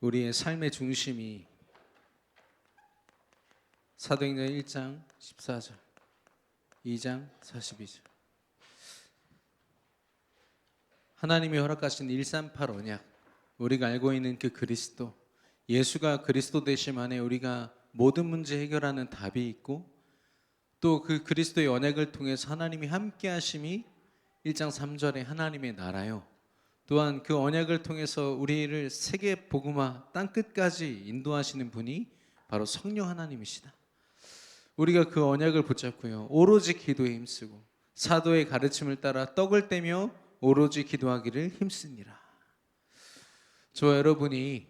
우리의 삶의 중심이 사도행전 1장 14절, 2장 42절. 하나님이 허락하신 138 언약, 우리가 알고 있는 그 그리스도, 예수가 그리스도 되심 안에 우리가 모든 문제 해결하는 답이 있고, 또 그 그리스도의 언약을 통해서 하나님이 함께 하심이 1장 3절에 하나님의 나라요, 또한 그 언약을 통해서 우리를 세계 복음화 땅끝까지 인도하시는 분이 바로 성령 하나님이시다. 우리가 그 언약을 붙잡고요, 오로지 기도에 힘쓰고 사도의 가르침을 따라 떡을 떼며 오로지 기도하기를 힘쓰니라. 저와 여러분이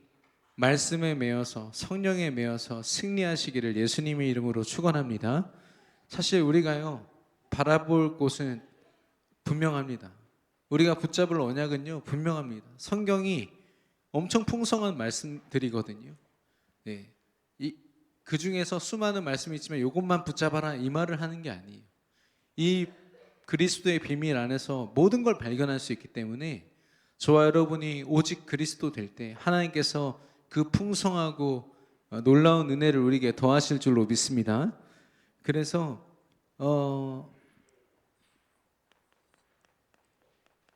말씀에 매여서 성령에 매여서 승리하시기를 예수님의 이름으로 축원합니다. 사실 우리가요, 바라볼 곳은 분명합니다. 우리가 붙잡을 언약은요 분명합니다. 성경이 엄청 풍성한 말씀들이거든요. 네, 그 중에서 수많은 말씀이 있지만 이것만 붙잡아라 이 말을 하는 게 아니에요. 이 그리스도의 비밀 안에서 모든 걸 발견할 수 있기 때문에 저와 여러분이 오직 그리스도 될 때 하나님께서 그 풍성하고 놀라운 은혜를 우리에게 더하실 줄로 믿습니다. 그래서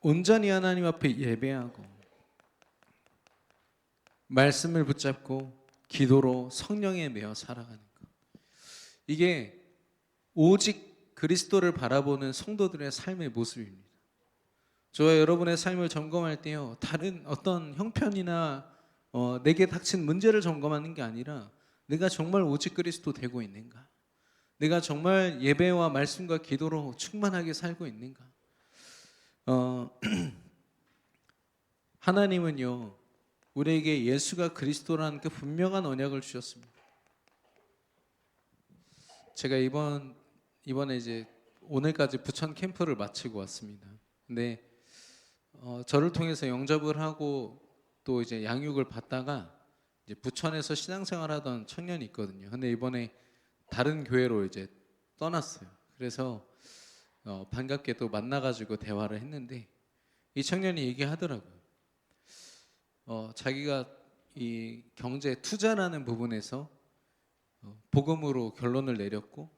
온전히 하나님 앞에 예배하고 말씀을 붙잡고 기도로 성령에 매어 살아가는 것, 이게 오직 그리스도를 바라보는 성도들의 삶의 모습입니다. 저와 여러분의 삶을 점검할 때요, 다른 어떤 형편이나 내게 닥친 문제를 점검하는 게 아니라 내가 정말 오직 그리스도 되고 있는가, 내가 정말 예배와 말씀과 기도로 충만하게 살고 있는가. 하나님은요 우리에게 예수가 그리스도라는 그 분명한 언약을 주셨습니다. 제가 이번에 이제 오늘까지 부천 캠프를 마치고 왔습니다. 근데 저를 통해서 영접을 하고 또 이제 양육을 받다가 이제 부천에서 신앙생활하던 청년이 있거든요. 근데 이번에 다른 교회로 이제 떠났어요. 그래서 반갑게 또 만나가지고 대화를 했는데 이 청년이 얘기하더라고요. 자기가 이 경제 투자라는 부분에서 복음으로 결론을 내렸고,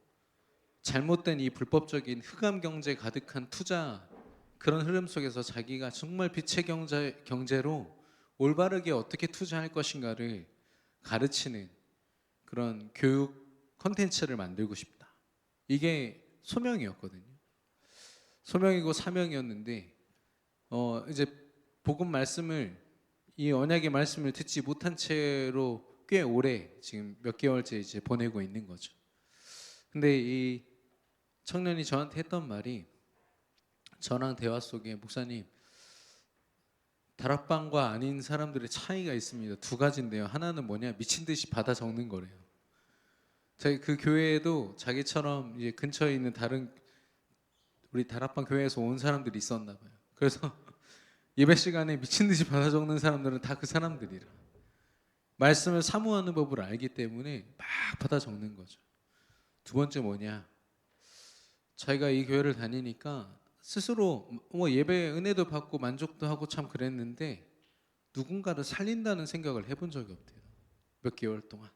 잘못된 이 불법적인 흑암 경제 가득한 투자, 그런 흐름 속에서 자기가 정말 빛의 경제로 올바르게 어떻게 투자할 것인가를 가르치는 그런 교육 콘텐츠를 만들고 싶다. 이게 소명이었거든요. 소명이고 사명이었는데 이제 복음 말씀을, 이 언약의 말씀을 듣지 못한 채로 꽤 오래 지금 몇 개월째 이제 보내고 있는 거죠. 근데 이 청년이 저한테 했던 말이, 저랑 대화 속에 목사님, 다락방과 아닌 사람들의 차이가 있습니다. 두 가지인데요. 하나는 뭐냐, 미친 듯이 받아 적는 거래요. 저희 그 교회에도 자기처럼 이제 근처에 있는 다른 우리 다락방 교회에서 온 사람들이 있었나 봐요. 그래서 예배 시간에 미친 듯이 받아 적는 사람들은 다 그 사람들이라. 말씀을 사모하는 법을 알기 때문에 막 받아 적는 거죠. 두 번째 뭐냐, 자기가 이 교회를 다니니까 스스로 예배 은혜도 받고 만족도 하고 참 그랬는데 누군가를 살린다는 생각을 해본 적이 없대요. 몇 개월 동안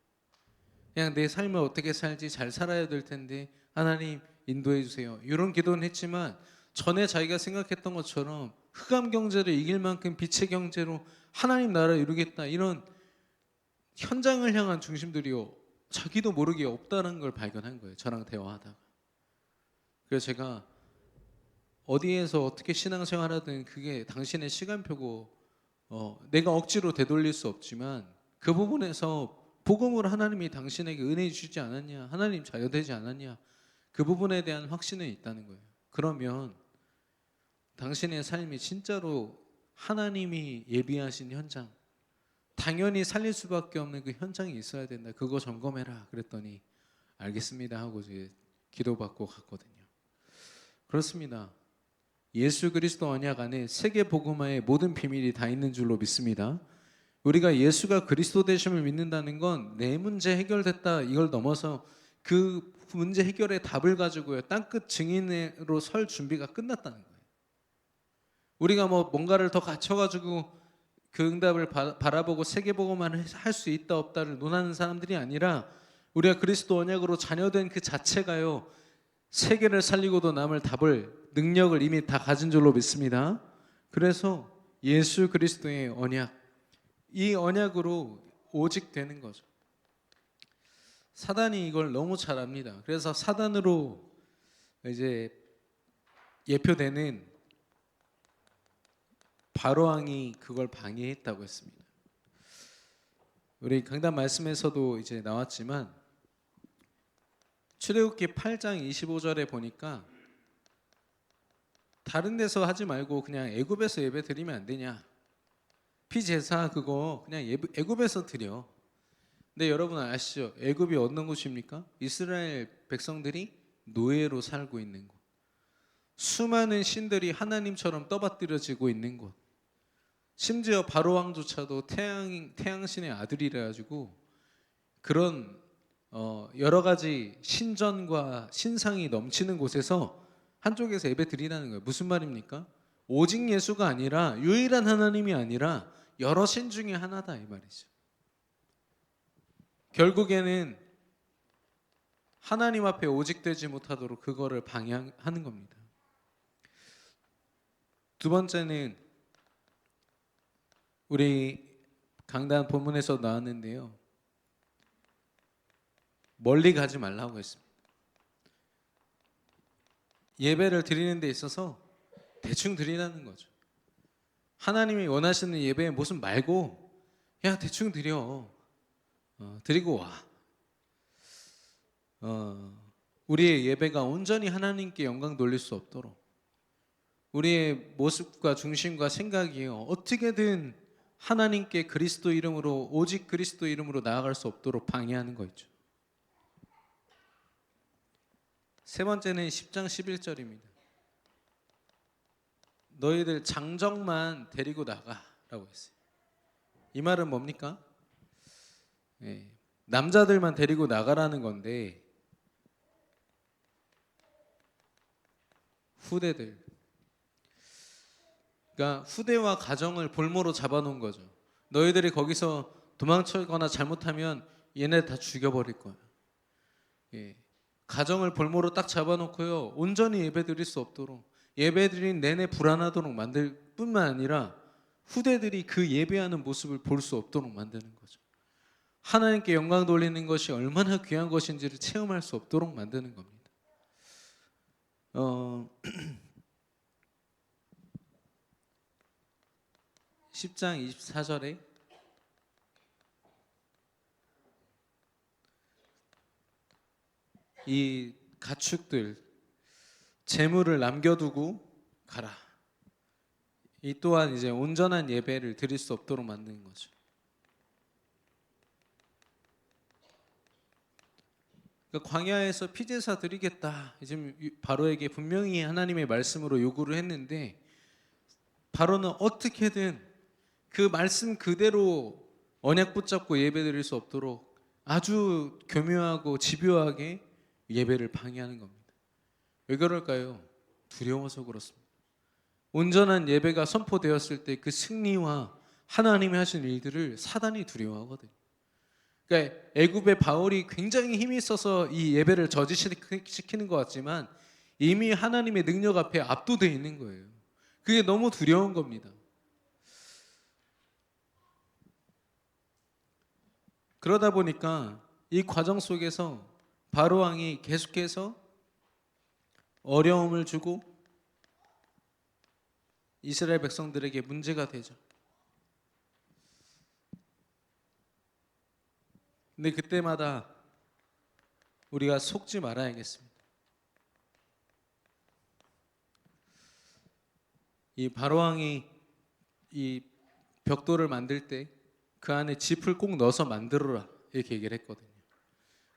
그냥 내 삶을 어떻게 살지, 잘 살아야 될 텐데 하나님 인도해 주세요, 이런 기도는 했지만 전에 자기가 생각했던 것처럼 흑암 경제를 이길 만큼 빛의 경제로 하나님 나라를 이루겠다, 이런 현장을 향한 중심들이요 자기도 모르게 없다는 걸 발견한 거예요, 저랑 대화하다가. 그래서 제가 어디에서 어떻게 신앙생활하든 그게 당신의 시간표고 내가 억지로 되돌릴 수 없지만 그 부분에서 복음으로 하나님이 당신에게 은혜 주지 않았냐, 하나님 자유되지 않았냐, 그 부분에 대한 확신은 있다는 거예요. 그러면 당신의 삶이 진짜로 하나님이 예비하신 현장, 당연히 살릴 수밖에 없는 그 현장이 있어야 된다. 그거 점검해라. 그랬더니 알겠습니다 하고 이제 기도받고 갔거든요. 그렇습니다. 예수 그리스도 언약 안에 세계 복음화의 모든 비밀이 다 있는 줄로 믿습니다. 우리가 예수가 그리스도 되심을 믿는다는 건 내 문제 해결됐다 이걸 넘어서 그 문제 해결의 답을 가지고요 땅끝 증인으로 설 준비가 끝났다는 거예요. 우리가 뭔가를 더 갖춰가지고 그 응답을 바라보고 세계복음만 할 수 있다 없다를 논하는 사람들이 아니라 우리가 그리스도 언약으로 자녀된 그 자체가요, 세계를 살리고도 남을 답을 능력을 이미 다 가진 줄로 믿습니다. 그래서 예수 그리스도의 언약, 이 언약으로 오직 되는 거죠. 사단이 이걸 너무 잘 압니다. 그래서 사단으로 이제 예표되는 바로왕이 그걸 방해했다고 했습니다. 우리 강단 말씀에서도 이제 나왔지만 출애굽기 8장 25절에 보니까 다른 데서 하지 말고 그냥 애굽에서 예배 드리면 안 되냐? 피제사 그거 그냥 애굽에서 드려. 근데 여러분 아시죠? 애굽이 어떤 곳입니까? 이스라엘 백성들이 노예로 살고 있는 곳. 수많은 신들이 하나님처럼 떠받들여지고 있는 곳. 심지어 바로 왕조차도 태양신의 아들이라 가지고 그런 여러 가지 신전과 신상이 넘치는 곳에서 한쪽에서 예배 드리라는 거예요. 무슨 말입니까? 오직 예수가 아니라 유일한 하나님이 아니라 여러 신 중에 하나다 이 말이죠. 결국에는 하나님 앞에 오직 되지 못하도록 그거를 방해하는 겁니다. 두 번째는 우리 강단 본문에서 나왔는데요, 멀리 가지 말라고 했습니다. 예배를 드리는 데 있어서 대충 드리라는 거죠. 하나님이 원하시는 예배의 모습 말고 그냥 대충 드려. 드리고 와. 우리의 예배가 온전히 하나님께 영광 돌릴 수 없도록 우리의 모습과 중심과 생각이 어떻게든 하나님께 그리스도 이름으로, 오직 그리스도 이름으로 나아갈 수 없도록 방해하는 거 있죠. 세 번째는 10장 11절입니다. 너희들 장정만 데리고 나가라고 했어요. 이 말은 뭡니까? 남자들만 데리고 나가라는 건데 후대들, 그러니까 후대와 가정을 볼모로 잡아놓은 거죠. 너희들이 거기서 도망치거나 잘못하면 얘네 다 죽여버릴 거야. 가정을 볼모로 딱 잡아놓고요, 온전히 예배드릴 수 없도록, 예배드린 내내 불안하도록 만들 뿐만 아니라 후대들이 그 예배하는 모습을 볼 수 없도록 만드는 거죠. 하나님께 영광 돌리는 것이 얼마나 귀한 것인지를 체험할 수 없도록 만드는 겁니다. 10장 24절에 이 가축들 재물을 남겨두고 가라. 이 또한 이제 온전한 예배를 드릴 수 없도록 만드는 거죠. 그러니까 광야에서 피제사 드리겠다, 지금 바로에게 분명히 하나님의 말씀으로 요구를 했는데 바로는 어떻게든 그 말씀 그대로 언약 붙잡고 예배 드릴 수 없도록 아주 교묘하고 집요하게 예배를 방해하는 겁니다. 왜 그럴까요? 두려워서 그렇습니다. 온전한 예배가 선포되었을 때 그 승리와 하나님이 하신 일들을 사단이 두려워하거든요. 그러니까 애굽의 바울이 굉장히 힘이 있어서 이 예배를 저지시키는 것 같지만 이미 하나님의 능력 앞에 압도되어 있는 거예요. 그게 너무 두려운 겁니다. 그러다 보니까 이 과정 속에서 바로 왕이 계속해서 어려움을 주고 이스라엘 백성들에게 문제가 되죠. 근데 그때마다 우리가 속지 말아야겠습니다. 이 바로 왕이 이 벽돌을 만들 때 그 안에 짚을 꼭 넣어서 만들어라 이렇게 얘기를 했거든요.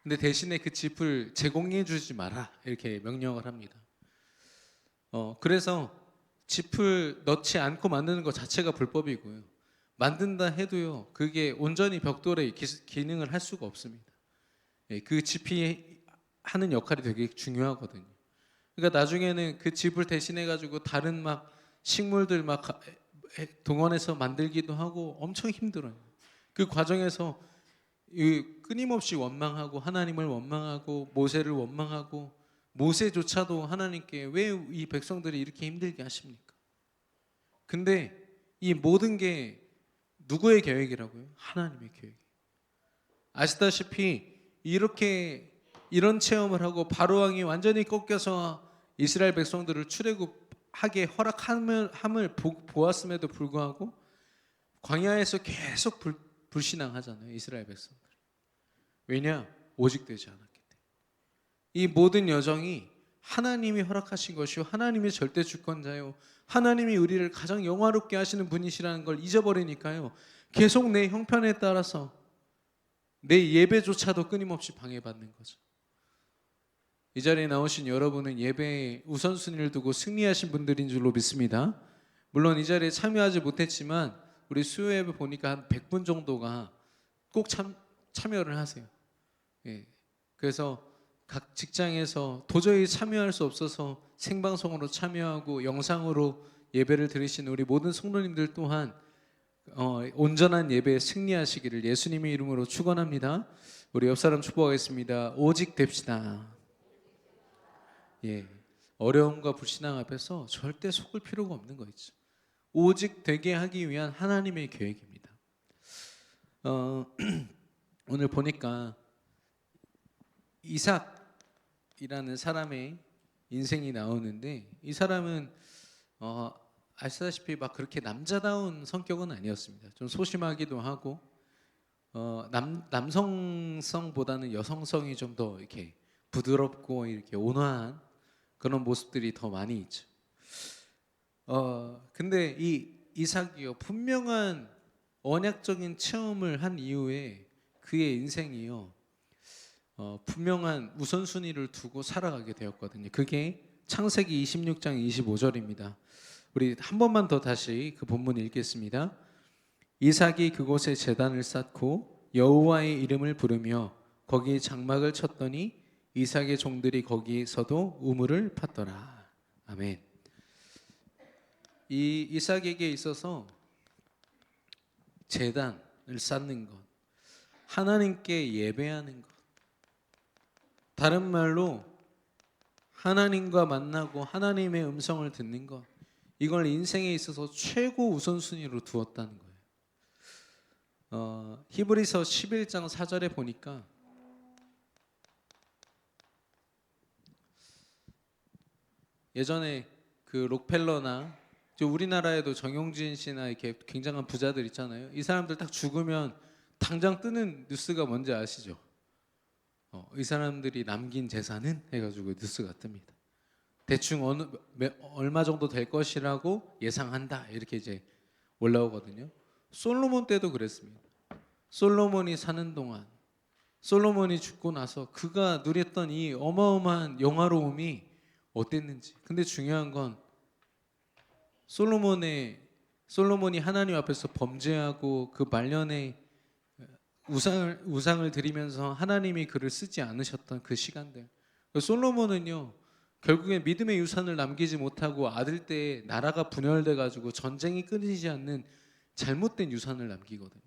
근데 대신에 그 짚을 제공해 주지 마라 이렇게 명령을 합니다. 그래서 짚을 넣지 않고 만드는 것 자체가 불법이고요. 만든다 해도요, 그게 온전히 벽돌의 기능을 할 수가 없습니다. 그 짚이 하는 역할이 되게 중요하거든요. 그러니까 나중에는 그 짚을 대신해 가지고 다른 막 식물들 막 동원해서 만들기도 하고 엄청 힘들어요. 그 과정에서 끊임없이 원망하고 하나님을 원망하고 모세를 원망하고 모세조차도 하나님께 왜 이 백성들이 이렇게 힘들게 하십니까? 근데 이 모든 게 누구의 계획이라고요? 하나님의 계획. 아시다시피 이런 체험을 하고 바로 왕이 완전히 꺾여서 이스라엘 백성들을 출애굽하게 허락함을 보았음에도 불구하고 광야에서 계속 불신앙하잖아요. 이스라엘 백성들. 왜냐? 오직 되지 않았기 때문에. 이 모든 여정이 하나님이 허락하신 것이요 하나님이 절대 주권자요 하나님이 우리를 가장 영화롭게 하시는 분이시라는 걸 잊어버리니까요. 계속 내 형편에 따라서 내 예배조차도 끊임없이 방해받는 거죠. 이 자리에 나오신 여러분은 예배에 우선순위를 두고 승리하신 분들인 줄로 믿습니다. 물론 이 자리에 참여하지 못했지만 우리 수요 예배 보니까 한 100분 정도가 꼭 참여를 하세요. 예. 그래서 각 직장에서 도저히 참여할 수 없어서 생방송으로 참여하고 영상으로 예배를 들으시는 우리 모든 성도님들 또한 온전한 예배에 승리하시기를 예수님의 이름으로 축원합니다. 우리 옆 사람 축복하겠습니다. 오직 됩시다. 예, 어려움과 불신앙 앞에서 절대 속을 필요가 없는 거 있죠. 오직 되게 하기 위한 하나님의 계획입니다. 오늘 보니까 이삭이라는 사람의 인생이 나오는데 이 사람은 아시다시피 막 그렇게 남자다운 성격은 아니었습니다. 좀 소심하기도 하고 남성성보다는 여성성이 좀 더 이렇게 부드럽고 이렇게 온화한 그런 모습들이 더 많이 있죠. 근데 이 이삭이요 분명한 언약적인 체험을 한 이후에 그의 인생이요 분명한 우선순위를 두고 살아가게 되었거든요. 그게 창세기 26장 25절입니다. 우리 한 번만 더 다시 그 본문 읽겠습니다. 이삭이 그곳에 제단을 쌓고 여호와의 이름을 부르며 거기 장막을 쳤더니 이삭의 종들이 거기서도 우물을 팠더라. 아멘. 이 이삭에게 있어서 제단을 쌓는 것, 하나님께 예배하는 것, 다른 말로 하나님과 만나고 하나님의 음성을 듣는 것, 이걸 인생에 있어서 최고 우선순위로 두었다는 거예요. 히브리서 11장 4절에 보니까 예전에 그 록펠러나 우리나라에도 정용진 씨나 이렇게 굉장한 부자들 있잖아요. 이 사람들 딱 죽으면 당장 뜨는 뉴스가 뭔지 아시죠? 이 사람들이 남긴 재산은 해가지고 뉴스가 뜹니다. 대충 얼마 정도 될 것이라고 예상한다 이렇게 이제 올라오거든요. 솔로몬 때도 그랬습니다. 솔로몬이 사는 동안 솔로몬이 죽고 나서 그가 누렸던 이 어마어마한 영화로움이 어땠는지. 근데 중요한 건 솔로몬이 하나님 앞에서 범죄하고 그 말년에 우상을 드리면서 하나님이 그를 쓰지 않으셨던 그 시간들. 솔로몬은요 결국엔 믿음의 유산을 남기지 못하고 아들 때에 나라가 분열돼 가지고 전쟁이 끊이지 않는 잘못된 유산을 남기거든요.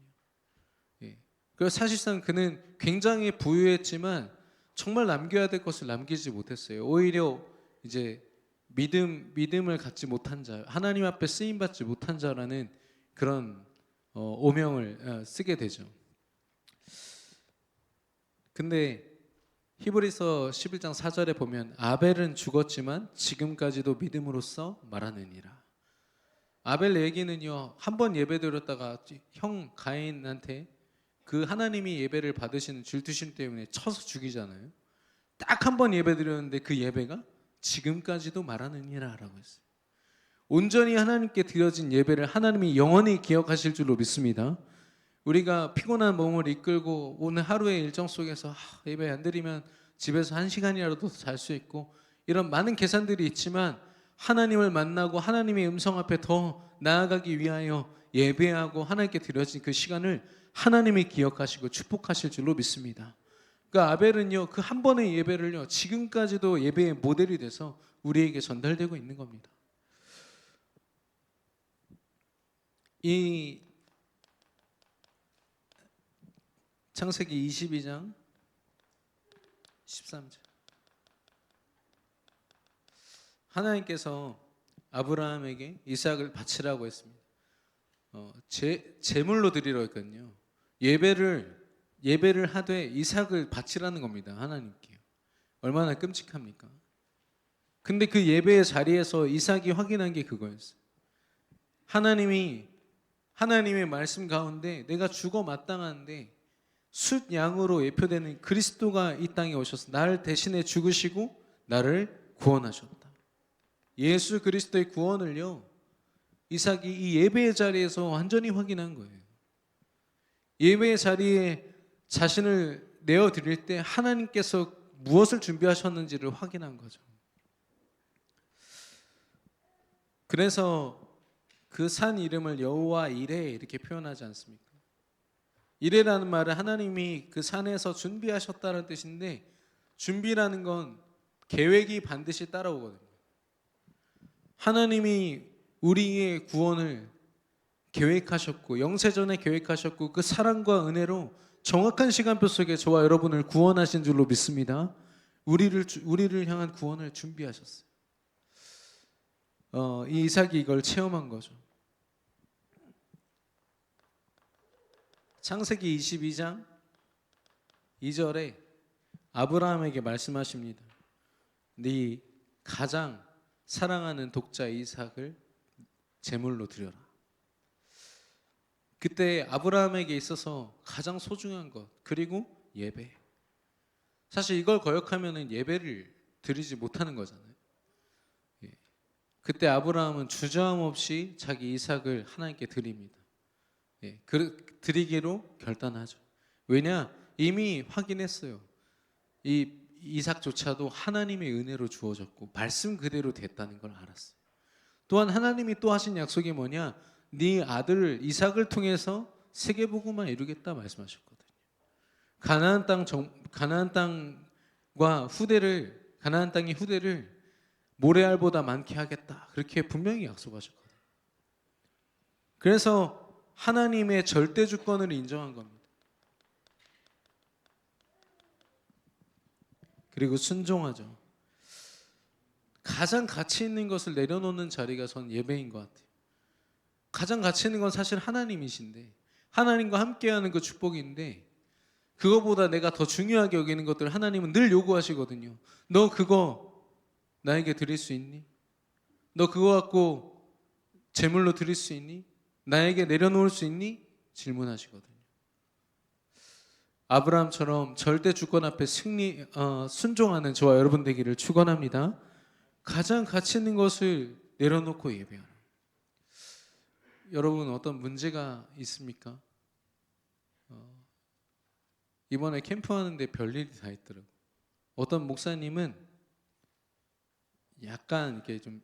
예. 그래서 사실상 그는 굉장히 부유했지만 정말 남겨야 될 것을 남기지 못했어요. 오히려 이제 믿음을 갖지 못한 자, 하나님 앞에 쓰임 받지 못한 자라는 그런 오명을 쓰게 되죠. 근데 히브리서 11장 4절에 보면 아벨은 죽었지만 지금까지도 믿음으로써 말하느니라. 아벨 얘기는요 한 번 예배드렸다가 형 가인한테 그 하나님이 예배를 받으시는 질투심 때문에 쳐서 죽이잖아요. 딱 한 번 예배드렸는데 그 예배가 지금까지도 말하느니라 라고 했어요. 온전히 하나님께 드려진 예배를 하나님이 영원히 기억하실 줄로 믿습니다. 우리가 피곤한 몸을 이끌고 오늘 하루의 일정 속에서 예배 안 드리면 집에서 1시간이라도 잘 수 있고 이런 많은 계산들이 있지만 하나님을 만나고 하나님의 음성 앞에 더 나아가기 위하여 예배하고 하나님께 드려진 그 시간을 하나님이 기억하시고 축복하실 줄로 믿습니다. 그러니까 아벨은요 그 한 번의 예배를요 지금까지도 예배의 모델이 돼서 우리에게 전달되고 있는 겁니다. 이 창세기 22장 13절 하나님께서 아브라함에게 이삭을 바치라고 했습니다. 제물로 드리라고 했거든요. 예배를 하되 이삭을 바치라는 겁니다. 하나님께. 얼마나 끔찍합니까? 근데 그 예배의 자리에서 이삭이 확인한 게 그거였어요. 하나님의 말씀 가운데 내가 죽어 마땅한데 숫 양으로 예표되는 그리스도가 이 땅에 오셔서 나를 대신해 죽으시고 나를 구원하셨다. 예수 그리스도의 구원을요, 이삭이 이 예배의 자리에서 완전히 확인한 거예요. 예배의 자리에 자신을 내어드릴 때 하나님께서 무엇을 준비하셨는지를 확인한 거죠. 그래서 그 산 이름을 여호와 이레 이렇게 표현하지 않습니까? 이레라는 말은 하나님이 그 산에서 준비하셨다는 뜻인데, 준비라는 건 계획이 반드시 따라오거든요. 하나님이 우리의 구원을 계획하셨고 영세전에 계획하셨고 그 사랑과 은혜로 정확한 시간표 속에 저와 여러분을 구원하신 줄로 믿습니다. 우리를 향한 구원을 준비하셨어요. 이 이삭이 이걸 체험한 거죠. 창세기 22장 2절에 아브라함에게 말씀하십니다. 네 가장 사랑하는 독자 이삭을 제물로 드려라. 그때 아브라함에게 있어서 가장 소중한 것, 그리고 예배. 사실 이걸 거역하면 예배를 드리지 못하는 거잖아요. 그때 아브라함은 주저함 없이 자기 이삭을 하나님께 드립니다. 드리기로 결단하죠. 왜냐? 이미 확인했어요. 이 이삭조차도 하나님의 은혜로 주어졌고 말씀 그대로 됐다는 걸 알았어요. 또한 하나님이 또 하신 약속이 뭐냐? 네 아들 이삭을 통해서 세계복음만 이루겠다 말씀하셨거든요. 가나안 땅의 후대를 모래알보다 많게 하겠다, 그렇게 분명히 약속하셨거든요. 그래서 하나님의 절대 주권을 인정한 겁니다. 그리고 순종하죠. 가장 가치 있는 것을 내려놓는 자리가 전 예배인 것 같아요. 가장 가치 있는 건 사실 하나님이신데, 하나님과 함께하는 그 축복인데, 그거보다 내가 더 중요하게 여기는 것들 하나님은 늘 요구하시거든요. 너 그거 나에게 드릴 수 있니? 너 그거 갖고 제물로 드릴 수 있니? 나에게 내려놓을 수 있니? 질문하시거든요. 아브라함처럼 절대 주권 앞에 순종하는 저와 여러분 되기를 축원합니다. 가장 가치 있는 것을 내려놓고 예배하라. 여러분 어떤 문제가 있습니까? 이번에 캠프하는데 별일이 다 있더라고요. 어떤 목사님은 약간 이렇게 좀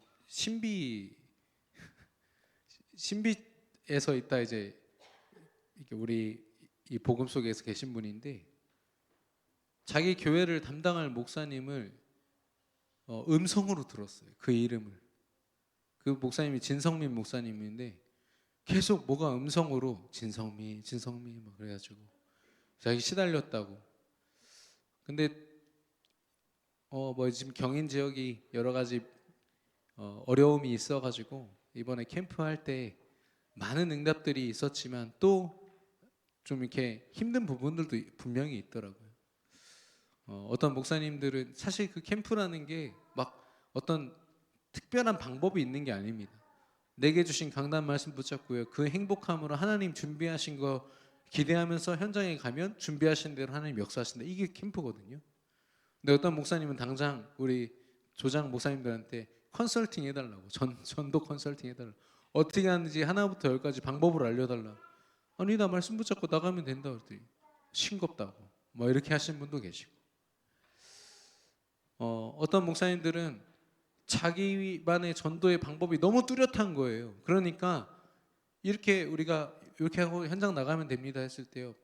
신비에서 있다 이제 이렇게 우리 이 복음 속에서 계신 분인데, 자기 교회를 담당할 목사님을 음성으로 들었어요. 그 이름을. 그 목사님이 진성민 목사님인데 계속 뭐가 음성으로 진성민 막 그래가지고 자기 시달렸다고. 근데 지금 경인 지역이 여러 가지 어려움이 있어가지고 이번에 캠프할 때 많은 응답들이 있었지만 또 좀 이렇게 힘든 부분들도 분명히 있더라고요. 어떤 목사님들은 사실 그 캠프라는 게 막 어떤 특별한 방법이 있는 게 아닙니다. 내게 주신 강단 말씀 붙잡고요, 그 행복함으로 하나님 준비하신 거 기대하면서 현장에 가면 준비하신 대로 하나님 역사하신다. 이게 캠프거든요. 근데 어떤 목사님은 당장 우리 조장 목사님들한테 컨설팅 해달라고, 전도 컨설팅 해달라고, 어떻게 하는지 하나부터 열까지 방법을 알려달라고. 아니 나 말씀 붙잡고 나가면 된다 그랬더니 싱겁다고 뭐 이렇게 하시는 분도 계시고, 어떤 목사님들은 자기만의 전도의 방법이 너무 뚜렷한 거예요. 그러니까 우리가 이렇게 하고 현장 나가면 됩니다 했을 때요,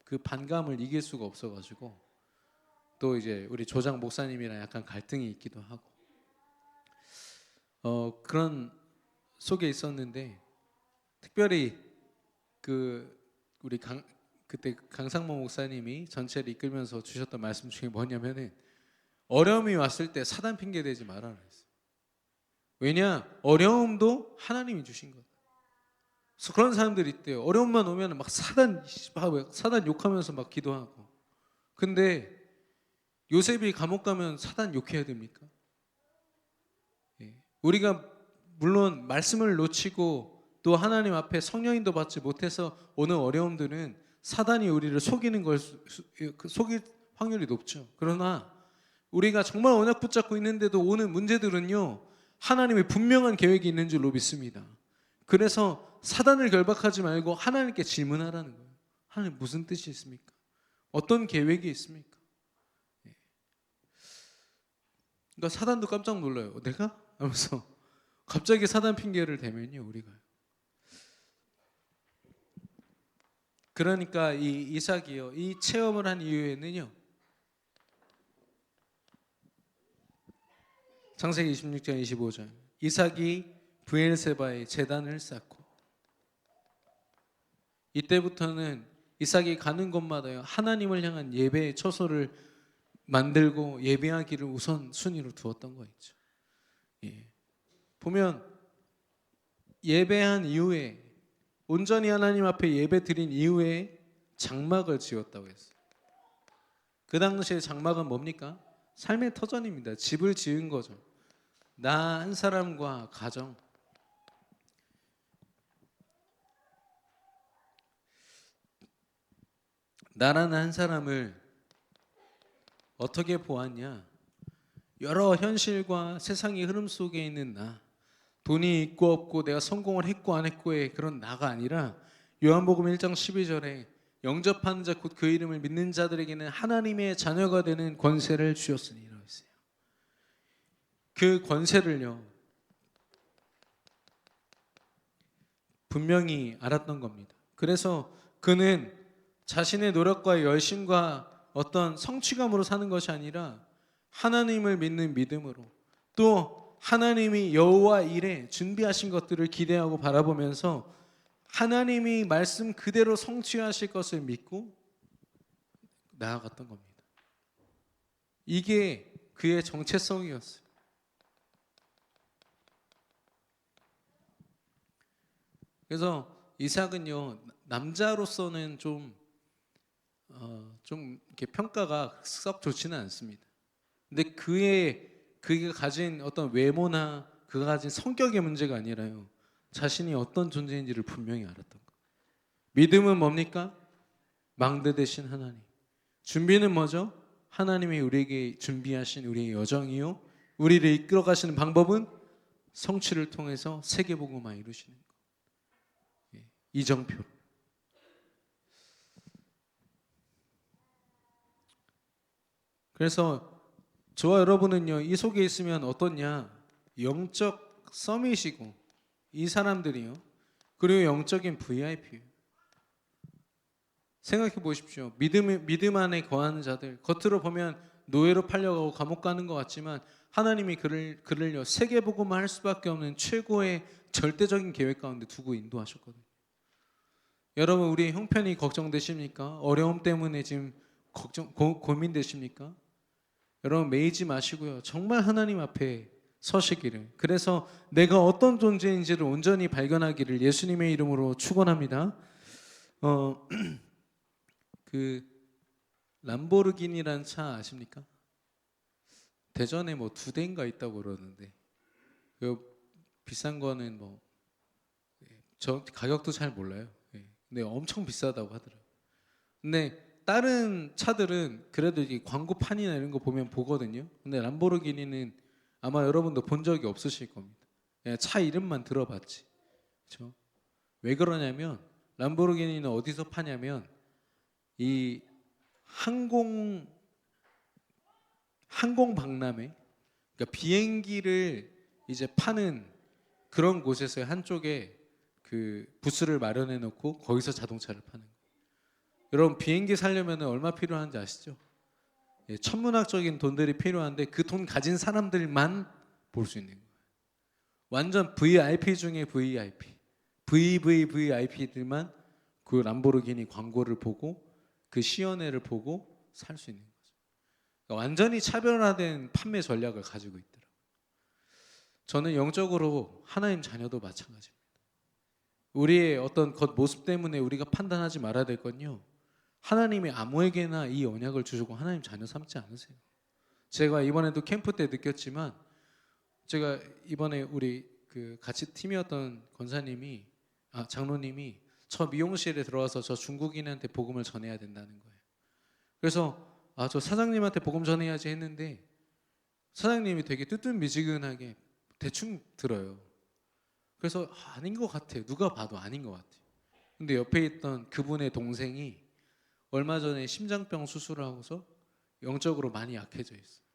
그 반감을 이길 수가 없어가지고 또 이제 우리 조장 목사님이랑 약간 갈등이 있기도 하고 그런 속에 있었는데, 특별히 우리 그때 강상모 목사님이 전체를 이끌면서 주셨던 말씀 중에 뭐냐면은 어려움이 왔을 때 사단 핑계 대지 말아라 했어요. 왜냐? 어려움도 하나님이 주신 거다. 그래서 그런 사람들이 있대요. 어려움만 오면 막 사단 욕하면서 막 기도하고. 근데 요셉이 감옥 가면 사단 욕해야 됩니까? 예. 우리가 물론 말씀을 놓치고 또 하나님 앞에 성령인도 받지 못해서 오는 어려움들은 사단이 우리를 속이는 걸 속일 확률이 높죠. 그러나 우리가 정말 언약 붙잡고 있는데도 오는 문제들은요, 하나님의 분명한 계획이 있는 줄로 믿습니다. 그래서 사단을 결박하지 말고 하나님께 질문하라는 거예요. 하나님 무슨 뜻이 있습니까? 어떤 계획이 있습니까? 그러니까 사단도 깜짝 놀라요. 내가? 하면서 갑자기 사단 핑계를 대면요, 우리가. 그러니까 이 이삭이요, 이 체험을 한 이후에는요, 창세기 26장 25절, 이삭이 브엘세바에 제단을 쌓고, 이때부터는 이삭이 가는 곳마다요, 하나님을 향한 예배의 처소를 만들고 예배하기를 우선 순위로 두었던 거 있죠. 예. 보면 예배한 이후에, 온전히 하나님 앞에 예배 드린 이후에 장막을 지었다고 했어요. 그 당시에 장막은 뭡니까? 삶의 터전입니다. 집을 지은 거죠. 나 한 사람과 가정. 나라는 한 사람을 어떻게 보았냐? 여러 현실과 세상의 흐름 속에 있는 나, 돈이 있고 없고 내가 성공을 했고 안 했고의 그런 나가 아니라, 요한복음 1장 12절에 영접하는 자 곧 그 이름을 믿는 자들에게는 하나님의 자녀가 되는 권세를 주셨으니 라고 했어요. 그 권세를요, 분명히 알았던 겁니다. 그래서 그는 자신의 노력과 열심과 어떤 성취감으로 사는 것이 아니라 하나님을 믿는 믿음으로, 또 하나님이 여호와 일에 준비하신 것들을 기대하고 바라보면서 하나님이 말씀 그대로 성취하실 것을 믿고 나아갔던 겁니다. 이게 그의 정체성이었어요. 그래서 이삭은요, 남자로서는 좀 이렇게 평가가 썩 좋지는 않습니다. 근데 그가 가진 어떤 외모나 그가 가진 성격의 문제가 아니라요, 자신이 어떤 존재인지를 분명히 알았던 거. 믿음은 뭡니까? 망대 되신 하나님. 준비는 뭐죠? 하나님이 우리에게 준비하신 우리의 여정이요, 우리를 이끌어 가시는 방법은 성취를 통해서 세계복음화 이루시는 것. 이정표. 그래서 저와 여러분은요, 이 속에 있으면 어떻냐? 영적 서밋이고, 이 사람들이요, 그리고 영적인 VIP예요. 생각해 보십시오. 믿음 안에 거하는 자들, 겉으로 보면 노예로 팔려가고 감옥 가는 것 같지만 하나님이 그를요, 세계복음화 할 수밖에 없는 최고의 절대적인 계획 가운데 두고 인도하셨거든요. 여러분, 우리 형편이 걱정되십니까? 어려움 때문에 지금 고민되십니까? 여러분, 매이지 마시고요, 정말 하나님 앞에 서시기를, 그래서 내가 어떤 존재인지를 온전히 발견하기를 예수님의 이름으로 축원합니다. 그 람보르기니라는 차 아십니까? 대전에 뭐 2대인가 있다고 그러는데, 그 비싼 거는 뭐 저 가격도 잘 몰라요. 근데 엄청 비싸다고 하더라고요. 근데 다른 차들은 그래도 이게 광고판이나 이런 거 보면 보거든요. 근데 람보르기니는 아마 여러분도 본 적이 없으실 겁니다. 그냥 차 이름만 들어봤지. 그렇죠? 왜 그러냐면 람보르기니는 어디서 파냐면 이 항공 박람회, 그러니까 비행기를 이제 파는 그런 곳에서 한쪽에 그 부스를 마련해 놓고 거기서 자동차를 파는 거예요. 여러분, 비행기 사려면 얼마 필요한지 아시죠? 천문학적인 돈들이 필요한데 그 돈 가진 사람들만 볼 수 있는 거예요. 완전 VIP 중에 VIP, VVVIP들만 그 람보르기니 광고를 보고 그 시연회를 보고 살 수 있는 거죠. 그러니까 완전히 차별화된 판매 전략을 가지고 있더라고요. 저는 영적으로 하나님 자녀도 마찬가지입니다. 우리의 어떤 겉모습 때문에 우리가 판단하지 말아야 될 건요, 하나님이 아무에게나 이 언약을 주시고 하나님 자녀 삼지 않으세요. 제가 이번에도 캠프 때 느꼈지만, 제가 이번에 우리 그 같이 팀이었던 권사님이, 장로님이 저 미용실에 들어와서 저 중국인한테 복음을 전해야 된다는 거예요. 그래서 저 사장님한테 복음 전해야지 했는데, 사장님이 되게 뜨뜻미지근하게 대충 들어요. 그래서 아닌 것 같아요. 누가 봐도 아닌 것 같아요. 근데 옆에 있던 그분의 동생이 얼마 전에 심장병 수술을 하고서 영적으로 많이 약해져 있어요.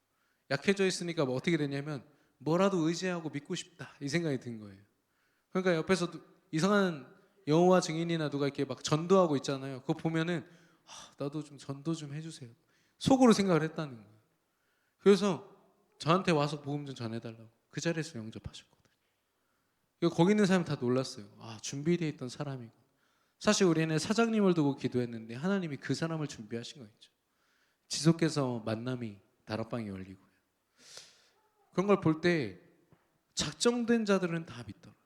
약해져 있으니까 뭐 어떻게 되냐면, 뭐라도 의지하고 믿고 싶다 이 생각이 든 거예요. 그러니까 옆에서 이상한 여호와 증인이나 누가 이렇게 막 전도하고 있잖아요. 그거 보면은 나도 좀 전도 좀 해주세요, 속으로 생각을 했다는 거예요. 그래서 저한테 와서 복음 좀 전해달라고 그 자리에서 영접하셨거든요. 거기 있는 사람이 다 놀랐어요. 준비되어 있던 사람이고. 사실 우리는 사장님을 두고 기도했는데 하나님이 그 사람을 준비하신 거 있죠. 지속해서 만남이 다락방에 열리고요. 그런 걸 볼 때 작정된 자들은 다 믿더라고요.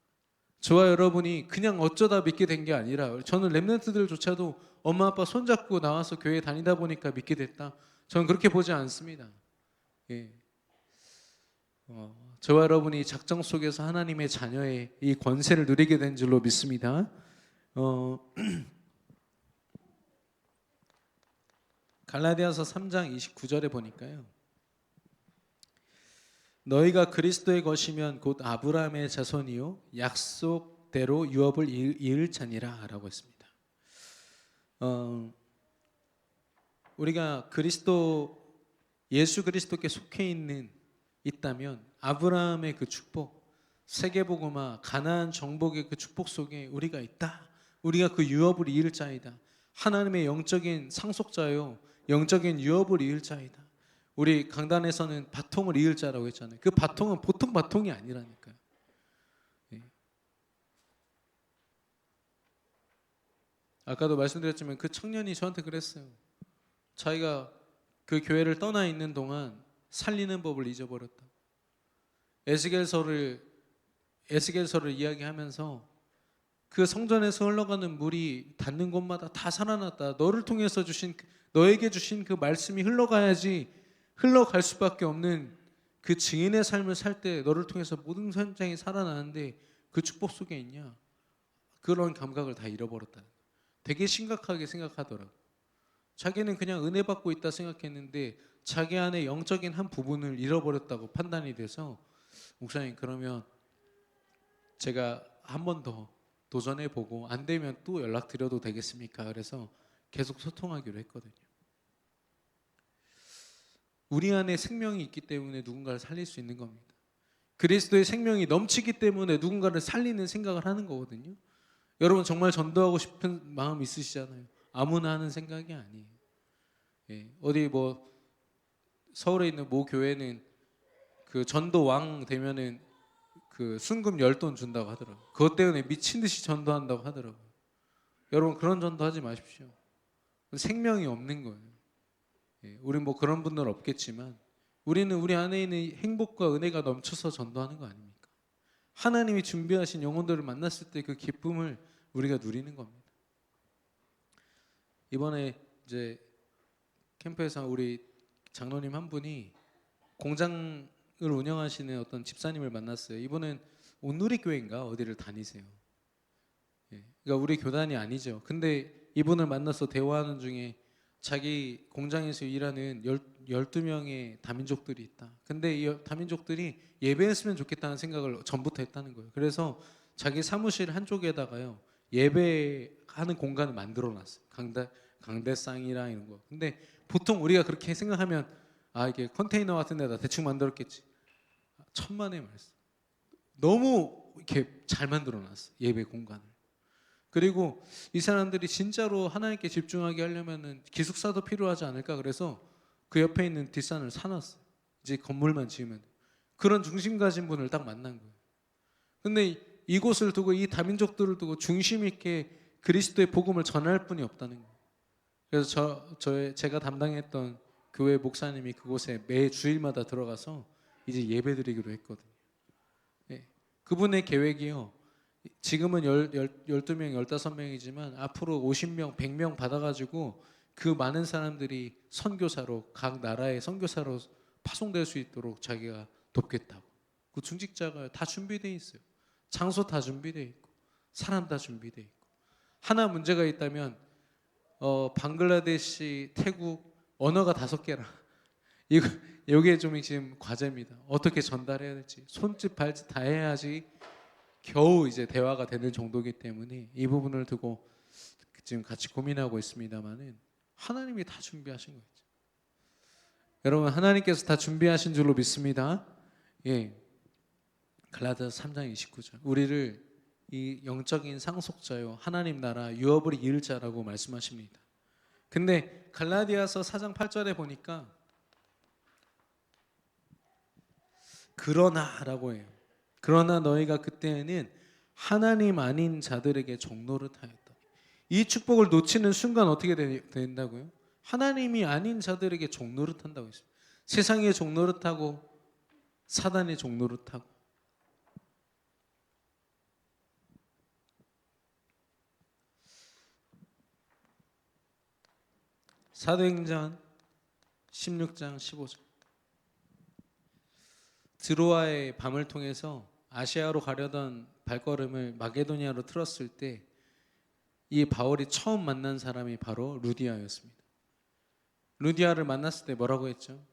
저와 여러분이 그냥 어쩌다 믿게 된 게 아니라, 저는 렘넌트들조차도 엄마 아빠 손잡고 나와서 교회 다니다 보니까 믿게 됐다, 저는 그렇게 보지 않습니다. 예. 저와 여러분이 작정 속에서 하나님의 자녀의 이 권세를 누리게 된 줄로 믿습니다. 갈라디아서 3장 29절에 보니까요, 너희가 그리스도의 것이면 곧 아브라함의 자손이요 약속대로 유업을 이을 자니라 라고 했습니다. 우리가 예수 그리스도께 속해 있다면 아브라함의 그 축복, 세계복음화, 가나안 정복의 그 축복 속에 우리가 있다. 우리가 그 유업을 이을 자이다. 하나님의 영적인 상속자요, 영적인 유업을 이을 자이다. 우리 강단에서는 바통을 이을 자라고 했잖아요. 그 바통은 보통 바통이 아니라니까요. 아까도 말씀드렸지만 그 청년이 저한테 그랬어요. 자기가 그 교회를 떠나 있는 동안 살리는 법을 잊어버렸다. 에스겔서를 이야기하면서 그 성전에서 흘러가는 물이 닿는 곳마다 다 살아났다. 너에게 주신 그 말씀이 흘러갈 수밖에 없는 그 증인의 삶을 살 때 너를 통해서 모든 현장이 살아나는데 그 축복 속에 있냐? 그런 감각을 다 잃어버렸다. 되게 심각하게 생각하더라고. 자기는 그냥 은혜 받고 있다 생각했는데 자기 안에 영적인 한 부분을 잃어버렸다고 판단이 돼서, 목사님 그러면 제가 한 번 더 도전해보고 안 되면 또 연락드려도 되겠습니까? 그래서 계속 소통하기로 했거든요. 우리 안에 생명이 있기 때문에 누군가를 살릴 수 있는 겁니다. 그리스도의 생명이 넘치기 때문에 누군가를 살리는 생각을 하는 거거든요. 여러분 정말 전도하고 싶은 마음 있으시잖아요. 아무나 하는 생각이 아니에요. 어디 서울에 있는 모 교회는 그 전도왕 되면은 그 순금 10돈 준다고 하더라고요. 그것 때문에 미친 듯이 전도한다고 하더라고요. 여러분 그런 전도하지 마십시오. 생명이 없는 거예요. 우린 그런 분들 없겠지만 우리는 우리 안에 있는 행복과 은혜가 넘쳐서 전도하는 거 아닙니까? 하나님이 준비하신 영혼들을 만났을 때 그 기쁨을 우리가 누리는 겁니다. 이번에 이제 캠프에서 우리 장로님 한 분이 공장을 운영하시는 어떤 집사님을 만났어요. 이분은 온누리교회인가 어디를 다니세요. 그러니까 우리 교단이 아니죠. 근데 이분을 만나서 대화하는 중에 자기 공장에서 일하는 12명의 다민족들이 있다. 근데 이 다민족들이 예배했으면 좋겠다는 생각을 전부터 했다는 거예요. 그래서 자기 사무실 한쪽에다가요, 예배하는 공간을 만들어 놨어요. 강대상이랑 이런 거. 근데 보통 우리가 그렇게 생각하면 이게 컨테이너 같은 데다 대충 만들었겠지. 천만의 말씀. 너무 이렇게 잘 만들어 놨어, 예배 공간을. 그리고 이 사람들이 진짜로 하나님께 집중하게 하려면은 기숙사도 필요하지 않을까, 그래서 그 옆에 있는 뒷산을 사놨어요. 이제 건물만 지으면 돼. 그런 중심 가진 분을 딱 만난 거예요. 근데 이곳을 두고 이 다민족들을 두고 중심 있게 그리스도의 복음을 전할 뿐이 없다는 거예요. 그래서 제가 담당했던 교회 목사님이 그곳에 매 주일마다 들어가서 이제 예배드리기로 했거든요. 예. 그분의 계획이요. 지금은 12명, 15명이지만 앞으로 50명, 100명 받아가지고 그 많은 사람들이 선교사로, 각 나라의 선교사로 파송될 수 있도록 자기가 돕겠다고. 그 중직자가 다 준비되어 있어요. 장소 다 준비되어 있고 사람 다 준비되어 있고. 하나 문제가 있다면 방글라데시, 태국 언어가 5개라. 이게 좀 지금 과제입니다. 어떻게 전달해야 될지 손짓 발짓 다 해야지 겨우 이제 대화가 되는 정도이기 때문에 이 부분을 두고 지금 같이 고민하고 있습니다만은 하나님이 다 준비하신 거죠. 여러분, 하나님께서 다 준비하신 줄로 믿습니다. 예, 갈라디아서 3장 29절 우리를 이 영적인 상속자요 하나님 나라 유업을 이을 자라고 말씀하십니다. 근데 갈라디아서 4장 8절에 보니까 그러나라고 해요. 그러나 너희가 그때에는 하나님 아닌 자들에게 종노릇하였다. 이 축복을 놓치는 순간 어떻게 된다고요? 하나님이 아닌 자들에게 종노릇한다고 했어요. 세상에 종노릇하고 사단의 종노릇하고. 사도행전 16장 15절 드로아의 밤을 통해서 아시아로 가려던 발걸음을 마게도니아로 틀었을 때 이 바울이 처음 만난 사람이 바로 루디아였습니다. 루디아를 만났을 때 뭐라고 했죠?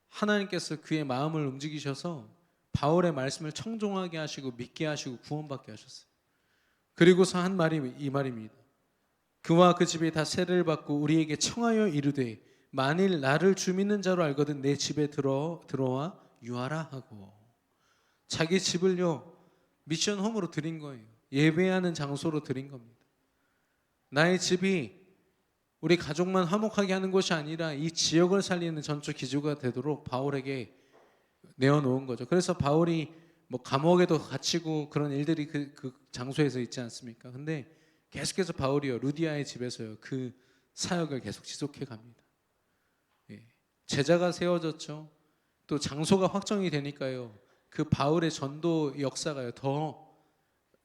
하나님께서 그의 마음을 움직이셔서 바울의 말씀을 청종하게 하시고 믿게 하시고 구원받게 하셨어요. 그리고서 한 말이 이 말입니다. 그와 그 집이 다 세례를 받고 우리에게 청하여 이르되 만일 나를 주 믿는 자로 알거든 내 집에 들어와 유하라 하고. 자기 집을요 미션 홈으로 드린 거예요. 예배하는 장소로 드린 겁니다. 나의 집이 우리 가족만 화목하게 하는 것이 아니라 이 지역을 살리는 전초 기조가 되도록 바울에게 내어놓은 거죠. 그래서 바울이 뭐 감옥에도 갇히고 그런 일들이 그 장소에서 있지 않습니까? 근데 계속해서 바울이요 루디아의 집에서요 그 사역을 계속 지속해 갑니다. 예. 제자가 세워졌죠. 또 장소가 확정이 되니까요 그 바울의 전도 역사가요 더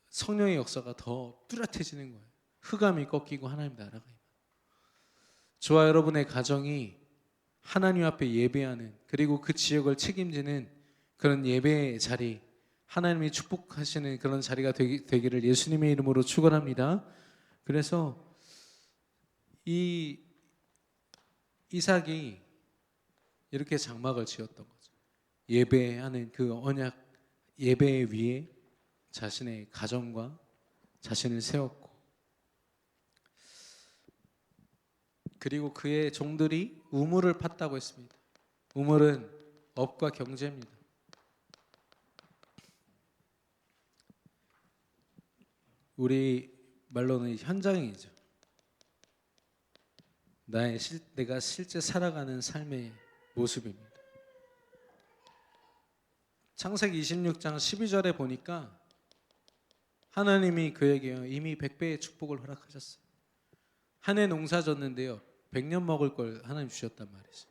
성령의 역사가 더 뚜렷해지는 거예요. 흑암이 꺾이고 하나님 나라가 임하는. 저와 여러분의 가정이 하나님 앞에 예배하는 그리고 그 지역을 책임지는 그런 예배의 자리, 하나님이 축복하시는 그런 자리가 되기를 예수님의 이름으로 축원합니다. 그래서 이 이삭이 이렇게 장막을 지었던 거죠. 예배하는 그 언약 예배 위에 자신의 가정과 자신을 세웠고, 그리고 그의 종들이 우물을 팠다고 했습니다. 우물은 업과 경제입니다. 우리 말로는 현장이죠. 내가 실제 살아가는 삶의 모습입니다. 창세기 26장 12절에 보니까 하나님이 그에게 이미 100배의 축복을 허락하셨어요. 한 해 농사 졌는데요 100년 먹을 걸 하나님 주셨단 말이죠.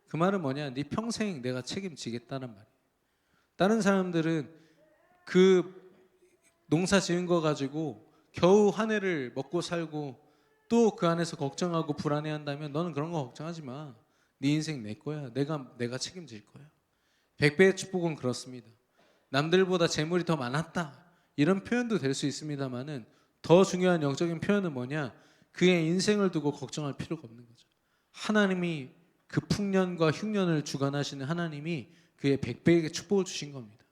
그 말은 뭐냐, 네 평생 내가 책임지겠다는 말이에요. 다른 사람들은 그 농사 지은 거 가지고 겨우 한 해를 먹고 살고 또 그 안에서 걱정하고 불안해한다면 너는 그런 거 걱정하지 마. 네 인생 내 거야. 내가 책임질 거야. 100배의 축복은 그렇습니다. 남들보다 재물이 더 많았다 이런 표현도 될 수 있습니다만은 더 중요한 영적인 표현은 뭐냐, 그의 인생을 두고 걱정할 필요가 없는 거죠. 하나님이 그 풍년과 흉년을 주관하시는 하나님이 그의 100배의 축복을 주신 겁니다.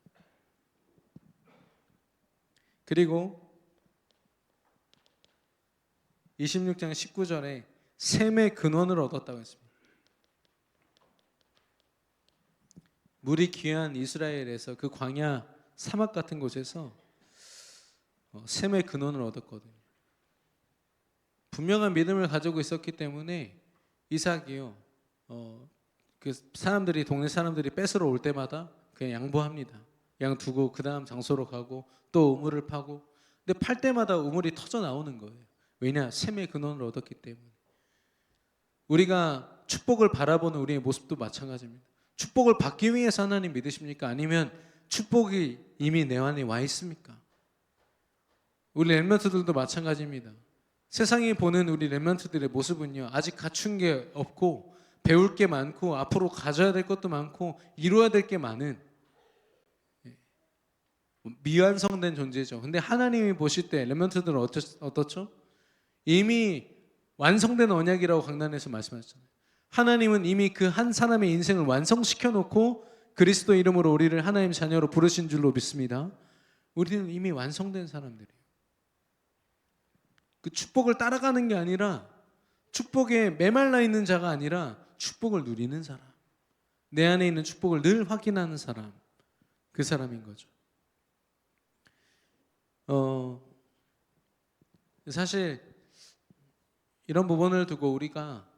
그리고 26장 19절에 샘의 근원을 얻었다고 했습니다. 물이 귀한 이스라엘에서 그 광야 사막 같은 곳에서 샘의 근원을 얻었거든요. 분명한 믿음을 가지고 있었기 때문에 이삭이요 그 동네 사람들이 뺏으러 올 때마다 그냥 양보합니다. 양 두고 그 다음 장소로 가고 또 우물을 파고 근데 팔 때마다 우물이 터져 나오는 거예요. 왜냐? 샘의 근원을 얻었기 때문에. 우리가 축복을 바라보는 우리의 모습도 마찬가지입니다. 축복을 받기 위해서 하나님 믿으십니까? 아니면 축복이 이미 내 안에 와 있습니까? 우리 렘넌트들도 마찬가지입니다. 세상이 보는 우리 렘넌트들의 모습은요, 아직 갖춘 게 없고 배울 게 많고 앞으로 가져야 될 것도 많고 이루어야 될 게 많은 미완성된 존재죠. 근데 하나님이 보실 때 렘넌트들은 어떻죠? 이미 완성된 언약이라고 강단에서 말씀하셨잖아요. 하나님은 이미 그 한 사람의 인생을 완성시켜 놓고 그리스도 이름으로 우리를 하나님 자녀로 부르신 줄로 믿습니다. 우리는 이미 완성된 사람들이에요. 그 축복을 따라가는 게 아니라, 축복에 메말라 있는 자가 아니라 축복을 누리는 사람, 내 안에 있는 축복을 늘 확인하는 사람, 그 사람인 거죠. 사실 이런 부분을 두고 우리가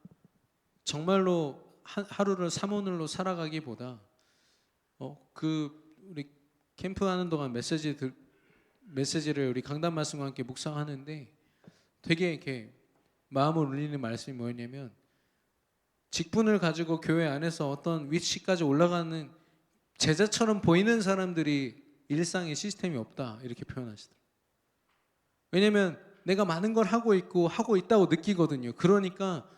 정말로 하루를 삼오늘로 살아가기보다 우리 캠프하는 동안 메시지를 우리 강단 말씀과 함께 묵상하는데 되게 이렇게 마음을 울리는 말씀이 뭐였냐면, 직분을 가지고 교회 안에서 어떤 위치까지 올라가는 제자처럼 보이는 사람들이 일상의 시스템이 없다, 이렇게 표현하시더라고요. 왜냐면 내가 많은 걸 하고 있다고 느끼거든요. 그러니까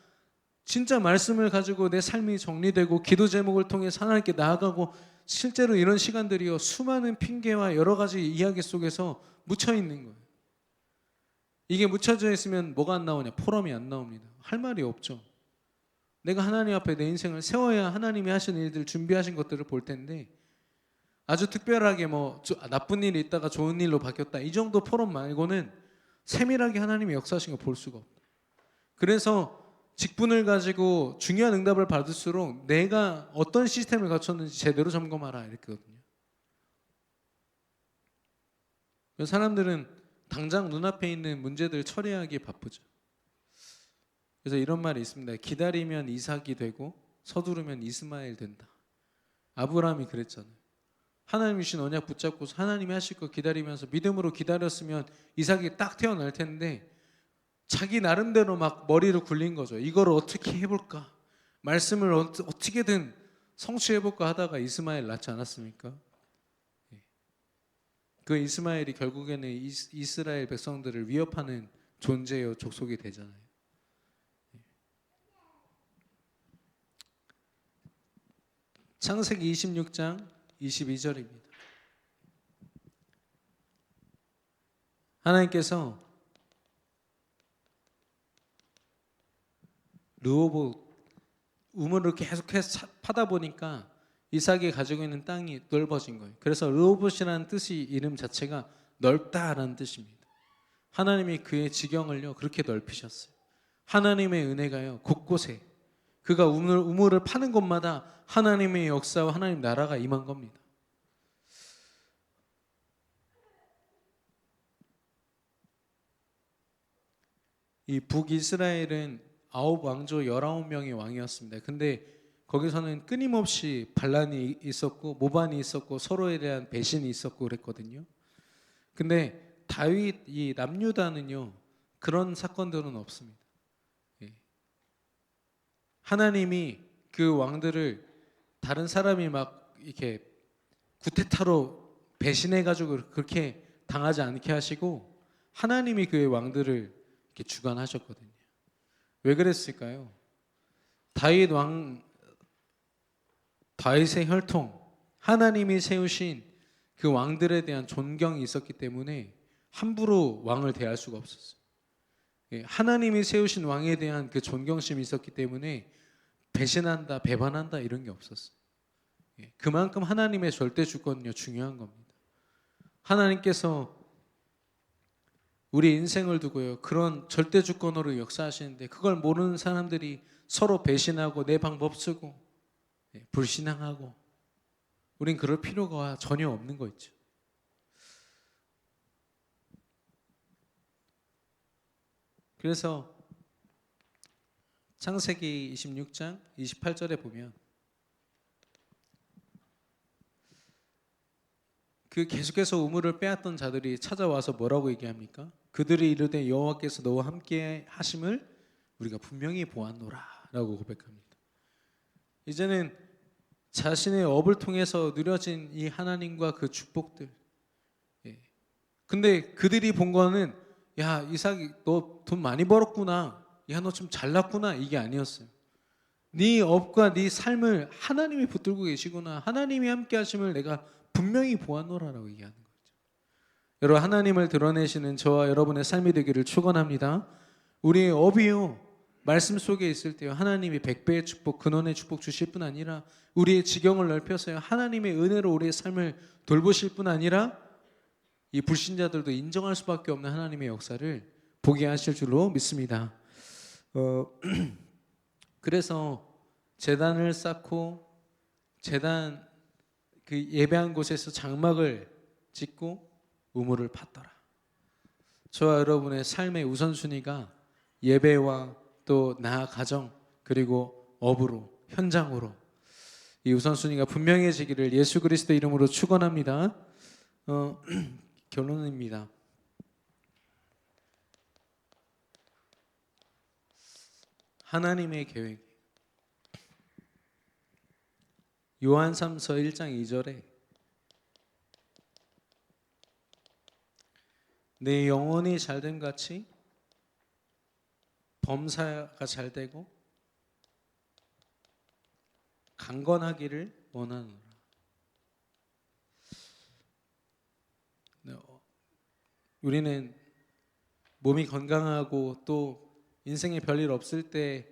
진짜 말씀을 가지고 내 삶이 정리되고 기도 제목을 통해 하나님께 나아가고, 실제로 이런 시간들이요, 수많은 핑계와 여러 가지 이야기 속에서 묻혀 있는 거예요. 이게 묻혀져 있으면 뭐가 안 나오냐? 포럼이 안 나옵니다. 할 말이 없죠. 내가 하나님 앞에 내 인생을 세워야 하나님이 하신 일들, 준비하신 것들을 볼 텐데, 아주 특별하게 나쁜 일이 있다가 좋은 일로 바뀌었다, 이 정도 포럼 말고는 세밀하게 하나님의 역사하신 걸 볼 수가 없다. 그래서 직분을 가지고 중요한 응답을 받을수록 내가 어떤 시스템을 갖췄는지 제대로 점검하라, 이랬거든요. 사람들은 당장 눈앞에 있는 문제들 처리하기에 바쁘죠. 그래서 이런 말이 있습니다. 기다리면 이삭이 되고 서두르면 이스마엘 된다. 아브라함이 그랬잖아요. 하나님이 주신 언약 붙잡고 하나님이 하실 거 기다리면서 믿음으로 기다렸으면 이삭이 딱 태어날 텐데, 자기 나름대로 막 머리를 굴린 거죠. 이걸 어떻게 해볼까? 말씀을 어떻게든 성취해볼까 하다가 이스마엘 낳지 않았습니까? 그 이스마엘이 결국에는 이스라엘 백성들을 위협하는 존재요, 족속이 되잖아요. 창세기 26장 22절입니다. 하나님께서 르호봇 우물을 계속해서 파다 보니까 이삭이 가지고 있는 땅이 넓어진 거예요. 그래서 르호봇이라는 뜻이, 이름 자체가 넓다라는 뜻입니다. 하나님이 그의 지경을요 그렇게 넓히셨어요. 하나님의 은혜가요 곳곳에, 그가 우물을 파는 곳마다 하나님의 역사와 하나님 나라가 임한 겁니다. 이 북이스라엘은 9왕조 19명의 왕이었습니다. 근데 거기서는 끊임없이 반란이 있었고 모반이 있었고 서로에 대한 배신이 있었고 그랬거든요. 근데 다윗 이 남유다는요 그런 사건들은 없습니다. 하나님이 그 왕들을 다른 사람이 막 이렇게 구테타로 배신해가지고 그렇게 당하지 않게 하시고, 하나님이 그의 왕들을 이렇게 주관하셨거든요. 왜 그랬을까요? 다윗의 혈통, 하나님이 세우신 그 왕들에 대한 존경이 있었기 때문에 함부로 왕을 대할 수가 없었어요. 하나님이 세우신 왕에 대한 그 존경심이 있었기 때문에 배신한다, 배반한다 이런 게 없었어요. 그만큼 하나님의 절대 주권은요 중요한 겁니다. 하나님께서 우리 인생을 두고요 그런 절대 주권으로 역사하시는데, 그걸 모르는 사람들이 서로 배신하고 내 방법 쓰고 불신앙하고, 우린 그럴 필요가 전혀 없는 거 있죠. 그래서 창세기 26장 28절에 보면 그 계속해서 우물을 빼앗던 자들이 찾아와서 뭐라고 얘기합니까? 그들이 이르되 여호와께서 너와 함께 하심을 우리가 분명히 보았노라라고 고백합니다. 이제는 자신의 업을 통해서 누려진 이 하나님과 그 축복들. 예. 근데 그들이 본 거는 야 이삭이 너 돈 많이 벌었구나. 야 너 좀 잘났구나. 이게 아니었어요. 네 업과 네 삶을 하나님이 붙들고 계시구나. 하나님이 함께 하심을 내가 분명히 보았노라라고 얘기하는 거죠. 여러분 하나님을 드러내시는 저와 여러분의 삶이 되기를 축원합니다. 우리의 업이요 말씀 속에 있을 때요 하나님이 100배의 축복 근원의 축복 주실 뿐 아니라 우리의 지경을 넓혀서요 하나님의 은혜로 우리의 삶을 돌보실 뿐 아니라 이 불신자들도 인정할 수밖에 없는 하나님의 역사를 보게 하실 줄로 믿습니다. 그래서 제단을 쌓고 제단 그 예배한 곳에서 장막을 짓고 우물을 팠더라. 저와 여러분의 삶의 우선순위가 예배와 또 나 가정 그리고 업으로 현장으로 이 우선순위가 분명해지기를 예수 그리스도 이름으로 축원합니다. 결론입니다. 하나님의 계획. 요한 3서 1장 2절에 내 영혼이 잘됨 같이 범사가 잘되고 강건하기를 원하노라. 우리는 몸이 건강하고 또 인생에 별일 없을 때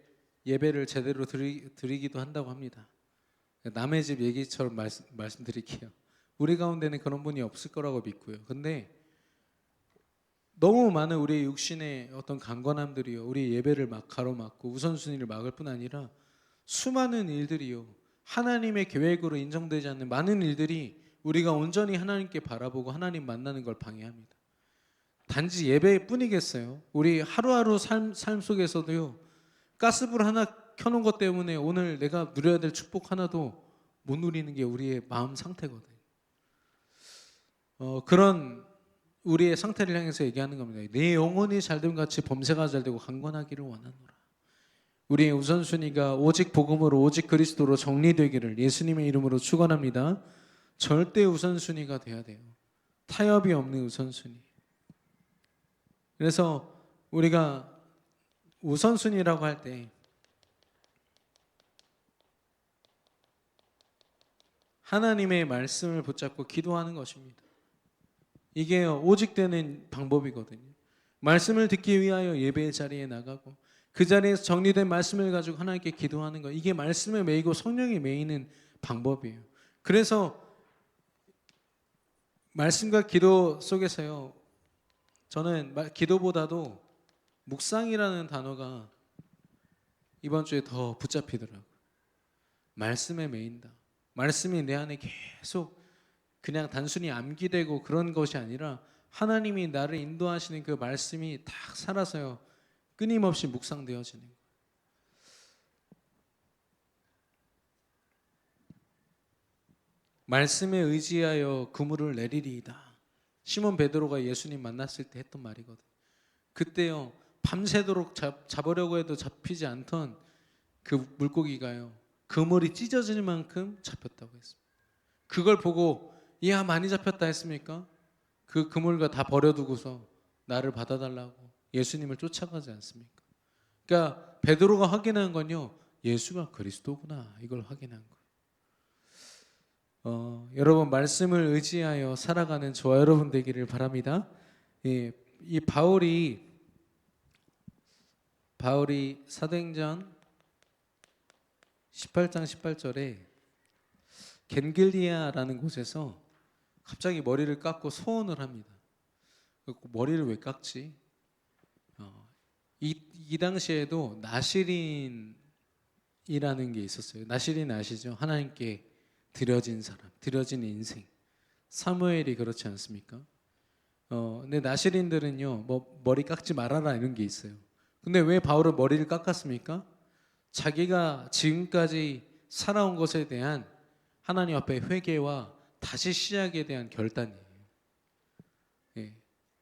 예배를 제대로 드리기도 한다고 합니다. 남의 집 얘기처럼 말씀드릴게요. 우리 가운데는 그런 분이 없을 거라고 믿고요. 근데 너무 많은 우리의 육신의 어떤 강건함들이요 우리 예배를 막 가로막고 우선순위를 막을 뿐 아니라 수많은 일들이요 하나님의 계획으로 인정되지 않는 많은 일들이 우리가 온전히 하나님께 바라보고 하나님 만나는 걸 방해합니다. 단지 예배뿐이겠어요? 우리 하루하루 삶 속에서도요 가스불 하나 켜놓은 것 때문에 오늘 내가 누려야 될 축복 하나도 못 누리는 게 우리의 마음 상태거든요. 그런 우리의 상태를 향해서 얘기하는 겁니다. 내 영혼이 잘됨 같이 범사가 잘되고 강건하기를 원하노라. 우리의 우선순위가 오직 복음으로 오직 그리스도로 정리되기를 예수님의 이름으로 축원합니다. 절대 우선순위가 돼야 돼요. 타협이 없는 우선순위. 그래서 우리가 우선순위라고 할 때 하나님의 말씀을 붙잡고 기도하는 것입니다. 이게 오직 되는 방법이거든요. 말씀을 듣기 위하여 예배의 자리에 나가고 그 자리에서 정리된 말씀을 가지고 하나님께 기도하는 것, 이게 말씀에 매이고 성령에 매이는 방법이에요. 그래서 말씀과 기도 속에서요 저는 기도보다도 묵상이라는 단어가 이번 주에 더 붙잡히더라고요. 말씀에 매인다. 말씀이 내 안에 계속 그냥 단순히 암기되고 그런 것이 아니라 하나님이 나를 인도하시는 그 말씀이 딱 살아서요 끊임없이 묵상되어지는 거예요. 말씀에 의지하여 그물을 내리리이다. 시몬 베드로가 예수님 만났을 때 했던 말이거든요. 그때요 밤새도록 잡으려고 해도 잡히지 않던 그 물고기가요 그물이 찢어질 만큼 잡혔다고 했습니다. 그걸 보고 이야 많이 잡혔다 했습니까? 그 그물과 다 버려두고서 나를 받아달라고 예수님을 쫓아가지 않습니까? 그러니까 베드로가 확인한 건요 예수가 그리스도구나 이걸 확인한 거예요. 여러분 말씀을 의지하여 살아가는 저와 여러분 되기를 바랍니다. 이 바울이 사도행전 18장 18절에 겐글리아라는 곳에서 갑자기 머리를 깎고 소원을 합니다. 머리를 왜 깎지? 이 당시에도 나시린이라는 게 있었어요. 나시린 아시죠? 하나님께 드려진 사람, 드려진 인생. 사무엘이 그렇지 않습니까? 근데 나시린들은요, 뭐 머리 깎지 말아라 이런 게 있어요. 근데 왜 바울은 머리를 깎았습니까? 자기가 지금까지 살아온 것에 대한 하나님 앞에 회개와 다시 시작에 대한 결단이에요. 예.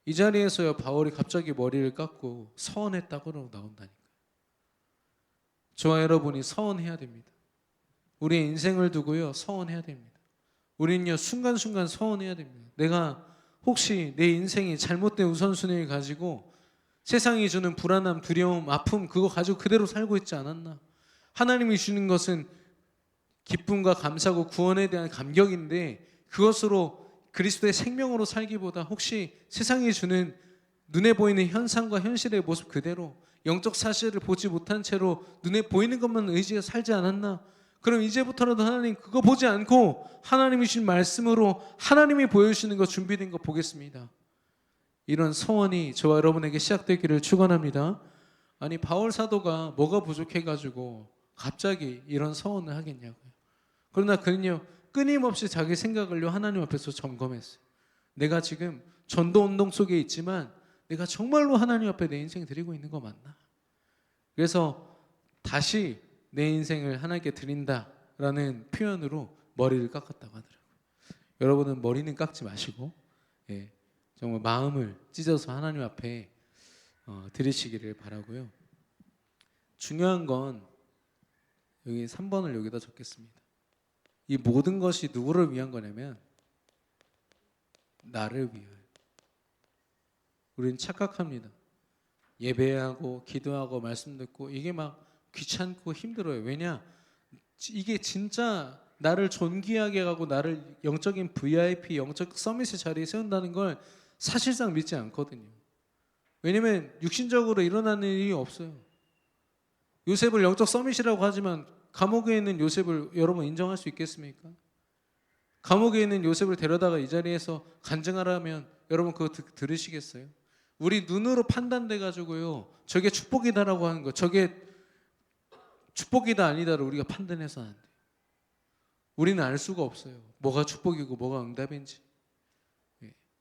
이 자리에서요 바울이 갑자기 머리를 깎고 서원했다고 나온다니까요. 저와 여러분이 서원해야 됩니다. 우리의 인생을 두고요 서원해야 됩니다. 우리는요 순간순간 서원해야 됩니다. 내가 혹시 내 인생이 잘못된 우선순위를 가지고 세상이 주는 불안함, 두려움, 아픔 그거 가지고 그대로 살고 있지 않았나? 하나님이 주는 것은 기쁨과 감사고 구원에 대한 감격인데 그것으로 그리스도의 생명으로 살기보다 혹시 세상이 주는 눈에 보이는 현상과 현실의 모습 그대로 영적 사실을 보지 못한 채로 눈에 보이는 것만 의지해 살지 않았나? 그럼 이제부터라도 하나님 그거 보지 않고 하나님이 주신 말씀으로 하나님이 보여주시는 것 준비된 거 보겠습니다. 이런 서원이 저와 여러분에게 시작되기를 축원합니다. 아니 바울 사도가 뭐가 부족해가지고 갑자기 이런 서원을 하겠냐고요. 그러나 그는요 끊임없이 자기 생각을요 하나님 앞에서 점검했어요. 내가 지금 전도 운동 속에 있지만 내가 정말로 하나님 앞에 내 인생 드리고 있는 거 맞나? 그래서 다시 내 인생을 하나님께 드린다라는 표현으로 머리를 깎았다고 하더라고요. 여러분은 머리는 깎지 마시고 정말 마음을 찢어서 하나님 앞에 드리시기를 바라고요. 중요한 건 여기 3번을 여기다 적겠습니다. 이 모든 것이 누구를 위한 거냐면 나를 위하여. 우리는 착각합니다. 예배하고 기도하고 말씀 듣고 이게 막 귀찮고 힘들어요. 왜냐? 이게 진짜 나를 존귀하게 하고 나를 영적인 VIP, 영적 서밋의 자리에 세운다는 걸 사실상 믿지 않거든요. 왜냐면 육신적으로 일어나는 일이 없어요. 요셉을 영적 서밋이라고 하지만 감옥에 있는 요셉을 여러분 인정할 수 있겠습니까? 감옥에 있는 요셉을 데려다가 이 자리에서 간증하라면 여러분 그거 들으시겠어요? 우리 눈으로 판단돼 가지고요 저게 축복이다라고 하는 거, 저게 축복이다 아니다를 우리가 판단해서는 안 돼요. 우리는 알 수가 없어요. 뭐가 축복이고 뭐가 응답인지.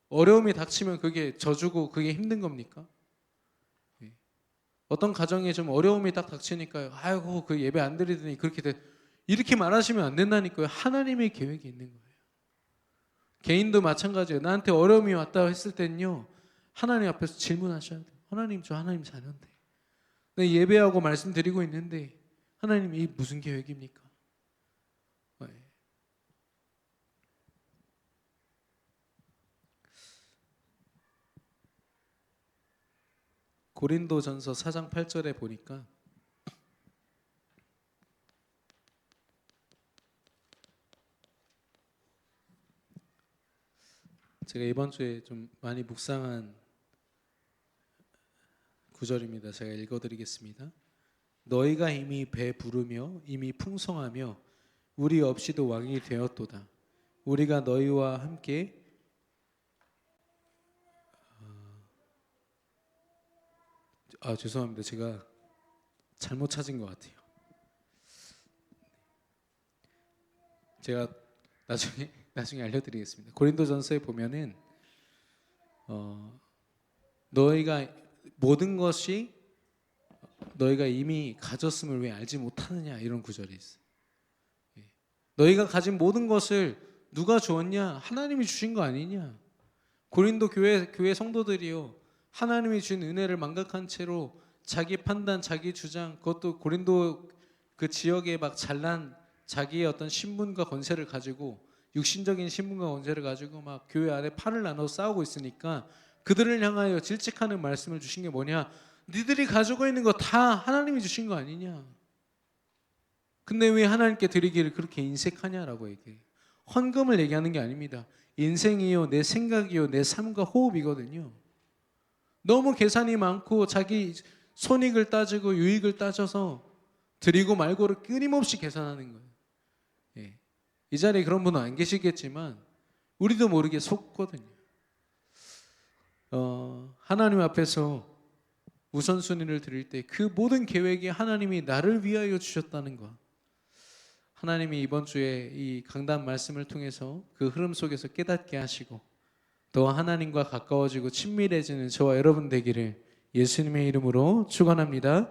어려움이 닥치면 그게 저주고 그게 힘든 겁니까? 어떤 가정에 좀 어려움이 딱 닥치니까요. 아이고 그 예배 안 드리더니 그렇게 돼. 이렇게 말하시면 안 된다니까요. 하나님의 계획이 있는 거예요. 개인도 마찬가지예요. 나한테 어려움이 왔다 했을 때는요. 하나님 앞에서 질문하셔야 돼요. 하나님 저 하나님 자녀인데 내 예배하고 말씀드리고 있는데 하나님 이 무슨 계획입니까? 고린도전서 4장 8절에 보니까 제가 이번 주에 좀 많이 묵상한 구절입니다. 제가 읽어드리겠습니다. 너희가 이미 배부르며 이미 풍성하며 우리 없이도 왕이 되었도다. 우리가 너희와 함께 죄송합니다. 제가 잘못 찾은 것 같아요. 제가 나중에 알려드리겠습니다. 고린도전서에 보면은 너희가 모든 것이 너희가 이미 가졌음을 왜 알지 못하느냐 이런 구절이 있어요. 너희가 가진 모든 것을 누가 주었냐? 하나님이 주신 거 아니냐? 고린도 교회 성도들이요 하나님이 준 은혜를 망각한 채로 자기 판단, 자기 주장, 그것도 고린도 그 지역에 막 잘난 자기의 어떤 신분과 권세를 가지고 육신적인 신분과 권세를 가지고 막 교회 안에 팔을 나눠 싸우고 있으니까 그들을 향하여 질책하는 말씀을 주신 게 뭐냐? 니들이 가지고 있는 거 다 하나님이 주신 거 아니냐? 근데 왜 하나님께 드리기를 그렇게 인색하냐라고 얘기해요. 헌금을 얘기하는 게 아닙니다. 인생이요, 내 생각이요, 내 삶과 호흡이거든요. 너무 계산이 많고 자기 손익을 따지고 유익을 따져서 드리고 말고를 끊임없이 계산하는 거예요. 이 자리에 그런 분은 안 계시겠지만 우리도 모르게 속거든요. 하나님 앞에서 우선순위를 드릴 때 그 모든 계획이 하나님이 나를 위하여 주셨다는 것, 하나님이 이번 주에 이 강단 말씀을 통해서 그 흐름 속에서 깨닫게 하시고 더 하나님과 가까워지고 친밀해지는 저와 여러분 되기를 예수님의 이름으로 축원합니다.